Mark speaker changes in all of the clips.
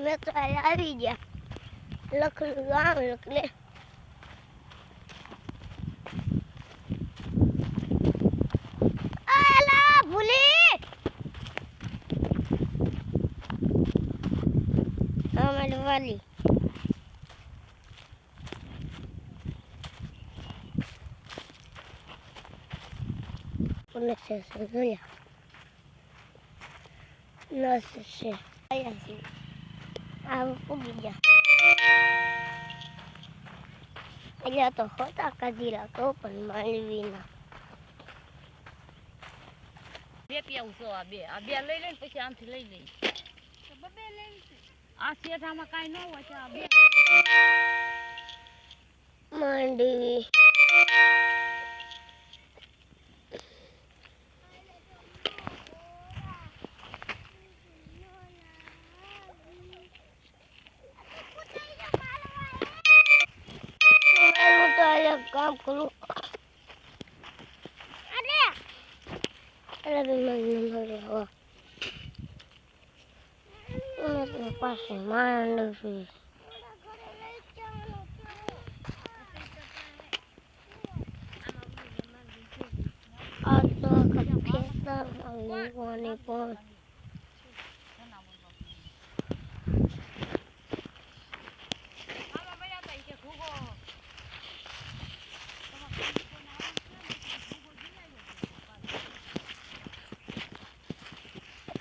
Speaker 1: મેં તો આવી ગયા લખલું આમ લખલે આલા ભૂલી અમારી વાલી Nasi saya, nasi saya sih, aku pergi. Aja tuh kota kadira tuh penmalwina.
Speaker 2: બે પીવું છો આ બે લઈ લઈને પછી આમથી લઈ લઈ બે લઈ આ શેઠામાં કાંઈ ન હોય તો આ બે
Speaker 1: માંડવી काम करूँ अरे मेरे पास मांडवी आता खेतर वाले कौन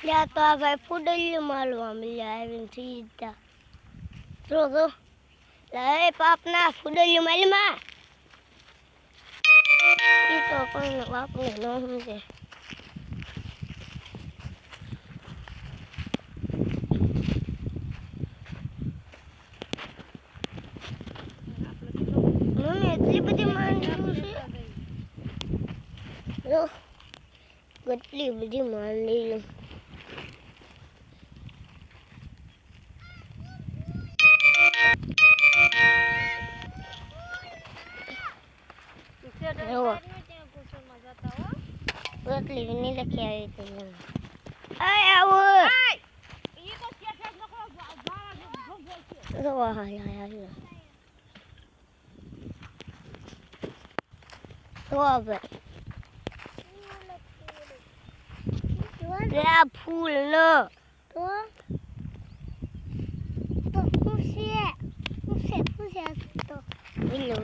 Speaker 1: या तो भाई फुडल्ली मालवा मिला है सीधा तो ले पापना फुडल्ली मालमा ये तो कोई ना बाप ने नो समझे मम्मी इतनी बड़ी मान ली लो गट्टी बड़ी मान ली रोटली नहीं लेके आई थी आए आओ ये तो क्या क्या नको वाह यार तो अब क्या फूल लो तो खुशी है तो मिलो